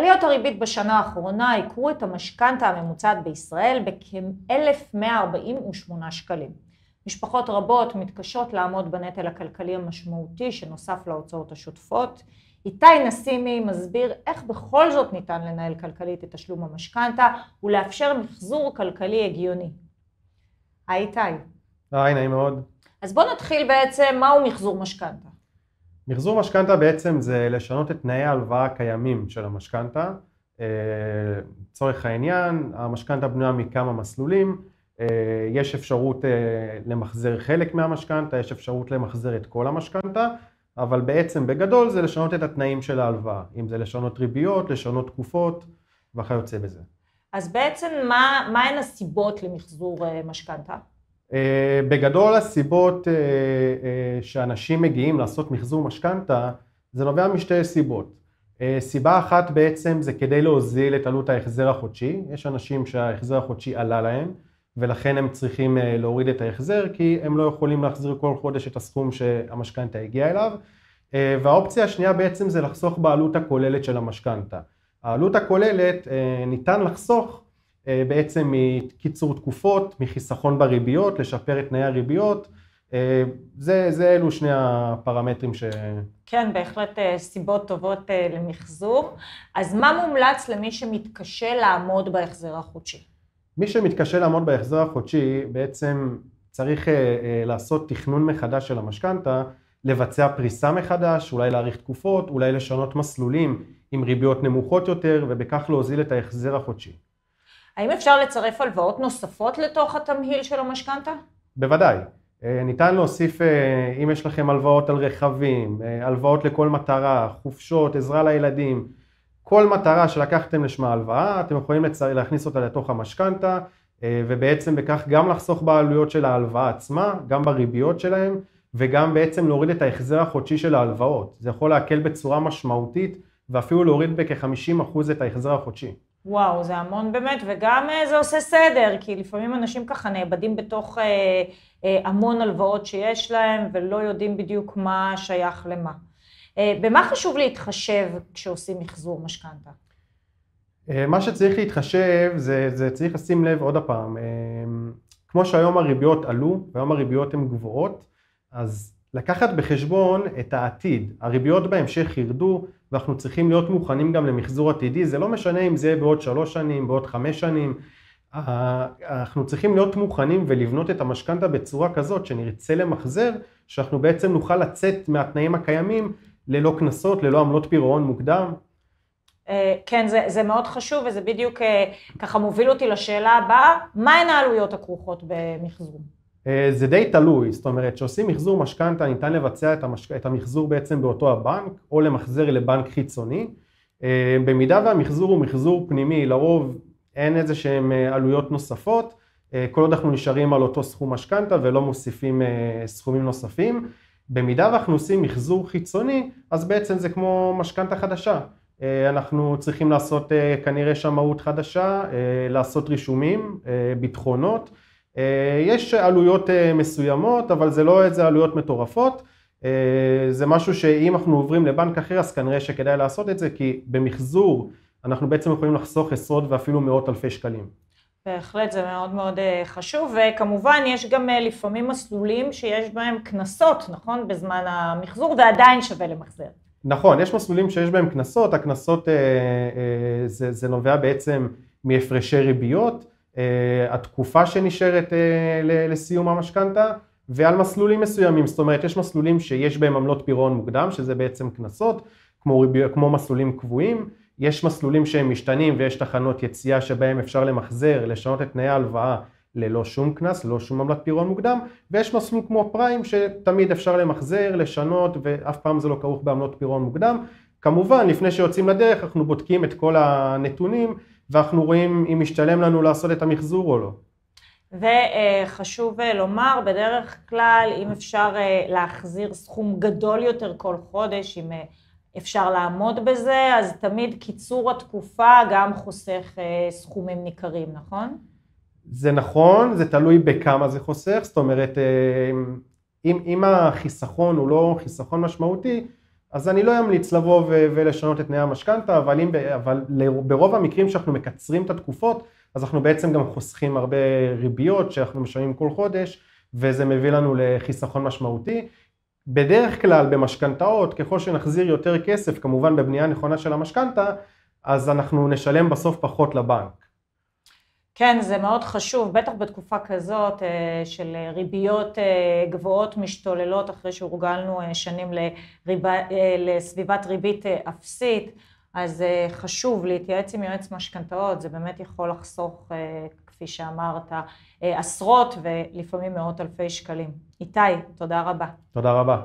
עליות הריבית בשנה האחרונה עיקרו את המשכנתה הממוצעת בישראל בכ-1,148 שקלים. משפחות רבות מתקשות לעמוד בנטל הכלכלי המשמעותי שנוסף להוצאות השוטפות. איתי נסימי מסביר איך בכל זאת ניתן לנהל כלכלית את תשלום המשכנתה ולאפשר מחזור כלכלי הגיוני. היי איתי. היי, נעים מאוד. אז בוא נתחיל בעצם מהו מחזור משכנתה. מחזור משכנתה בעצם זה לשנות את תנאי ההלוואה הקיימים של המשכנתה. לצורך העניין, המשכנתה בנויה מכמה מסלולים. יש אפשרות למחזר חלק מהמשכנתה, יש אפשרות למחזר את כל המשכנתה, אבל בעצם בגדול זה לשנות את התנאים של ההלוואה. אם זה לשנות ריביות, לשנות תקופות וכיוצא בזה. אז בעצם מה הן הסיבות למחזור משכנתה? בגדול הסיבות שאנשים מגיעים לעשות מחזור משכנתה זה נובע משתי סיבות. סיבה אחת בעצם זה כדי להוזיל את עלות ההחזר החודשי. יש אנשים שההחזר החודשי עלה להם ולכן הם צריכים להוריד את ההחזר כי הם לא יכולים להחזיר כל חודש את הסכום שהמשכנתה הגיעה אליו. והאופציה השנייה בעצם זה לחסוך בעלות הכוללת של המשכנתה. העלות הכוללת ניתן לחסוך בעצם מקיצור תקופות, מחיסכון בריביות, לשפר את תנאי הריביות. זה אלו שני הפרמטרים כן, בהחלט סיבות טובות למחזור. אז מה מומלץ למי שמתקשה לעמוד בהחזר החודשי? מי שמתקשה לעמוד בהחזר החודשי בעצם צריך לעשות תכנון מחדש של המשכנתה, לבצע פריסה מחדש, אולי להאריך תקופות, אולי לשנות מסלולים עם ריביות נמוכות יותר ובכך להוזיל את ההחזר החודשי. האם אפשר לצרף הלוואות נוספות לתוך התמהיל של המשכנתה? בוודאי. ניתן להוסיף, אם יש לכם הלוואות על רכבים, הלוואות לכל מטרה, חופשות, עזרה לילדים, כל מטרה שלקחתם לשמה הלוואה, אתם יכולים להכניס אותה לתוך המשכנתה, ובעצם בכך גם לחסוך בעלויות של ההלוואה עצמה, גם בריביות שלהם, וגם בעצם להוריד את ההחזר החודשי של ההלוואות. זה יכול להקל בצורה משמעותית, ואפילו להוריד בכ-50% את ההחזר החודשי. וואו, זה המון באמת, וגם זה עושה סדר, כי לפעמים אנשים ככה נאבדים בתוך המון הלוואות שיש להם, ולא יודעים בדיוק מה שייך למה. במה חשוב להתחשב כשעושים מחזור משכנתה? מה שצריך להתחשב זה צריך לשים לב עוד הפעם. כמו שהיום הריביות עלו, והיום הריביות הן גבוהות, אז לקחת בחשבון את העתיד. הריביות בהמשך ירדו, ואנחנו צריכים להיות מוכנים גם למחזור עתידי. זה לא משנה אם זה בעוד 3 שנים, בעוד 5 שנים. אנחנו צריכים להיות מוכנים ולבנות את המשכנתה בצורה כזאת שנרצה למחזר, שאנחנו בעצם נוכל לצאת מהתנאים הקיימים ללא קנסות, ללא עמלות פירעון מוקדם. כן, זה מאוד חשוב, וזה בדיוק ככה מוביל אותי לשאלה הבאה, מהן העלויות הכרוכות במחזור? זה די תלוי, זאת אומרת שעושים מחזור משכנתה ניתן לבצע את המחזור בעצם באותו הבנק או למחזר לבנק חיצוני. במידה והמחזור הוא מחזור פנימי, לרוב אין איזה שהם עלויות נוספות, כל עוד אנחנו נשארים על אותו סכום משכנתה ולא מוסיפים סכומים נוספים. במידה ואנחנו עושים מחזור חיצוני, אז בעצם זה כמו משכנתה חדשה. אנחנו צריכים לעשות כנראה שמאות חדשה, לעשות רישומים, ביטחונות. יש עלויות מסוימות, אבל זה לא איזה עלויות מטורפות. זה משהו שאם אנחנו עוברים לבנק אחר, אז כנראה שכדאי לעשות את זה, כי במחזור אנחנו בעצם יכולים לחסוך עשרות ואפילו מאות אלפי שקלים. בהחלט, זה מאוד מאוד חשוב, וכמובן יש גם לפעמים מסלולים שיש בהם קנסות, נכון? בזמן המחזור, ועדיין שווה למחזר. נכון, יש מסלולים שיש בהם קנסות, הקנסות זה נובע בעצם מהפרשי ריביות, התקופה שנשארת לסיום המשכנתה, ועל מסלולים מסוימים, זאת אומרת יש מסלולים שיש בהם עמלות פירעון מוקדם, שזה בעצם קנסות, כמו מסלולים קבועים, יש מסלולים שהם משתנים ויש תחנות יציאה שבהם אפשר למחזר, לשנות את תנאי ההלוואה ללא שום קנס, ללא שום עמלת פירעון מוקדם, ויש מסלול כמו פריים שתמיד אפשר למחזר, לשנות, ואף פעם זה לא כרוך בעמלות פירעון מוקדם. כמובן, לפני שיוצאים לדרך, אנחנו בודקים את כל הנתונים, ואנחנו רואים אם משתלם לנו לעשות את המחזור או לא. וחשוב לומר, בדרך כלל, אם אפשר להחזיר סכום גדול יותר כל חודש, אם אפשר לעמוד בזה, אז תמיד קיצור התקופה גם חוסך סכומים ניכרים, נכון? זה נכון, זה תלוי בכמה זה חוסך, זאת אומרת, אם החיסכון הוא לא חיסכון משמעותי, אז אני לא אמליץ לבוא ולשנות את תנאי המשכנתה, אבל ברוב המקרים שאנחנו מקצרים את התקופות, אז אנחנו בעצם גם חוסכים הרבה ריביות שאנחנו משלמים כל חודש, וזה מביא לנו לחיסכון משמעותי. בדרך כלל במשכנתאות, ככל שנחזיר יותר כסף, כמובן בבנייה נכונה של המשכנתה, אז אנחנו נשלם בסוף פחות לבנק. כן, זה מאוד חשוב, בטח בתקופה כזאת של ריביות גבוהות משתוללות, אחרי שהורגלנו שנים לסביבת ריבית אפסית, אז חשוב להתייעץ עם יועץ משכנתאות, זה באמת יכול לחסוך, כפי שאמרת, עשרות ולפעמים מאות אלפי שקלים. איתי, תודה רבה. תודה רבה.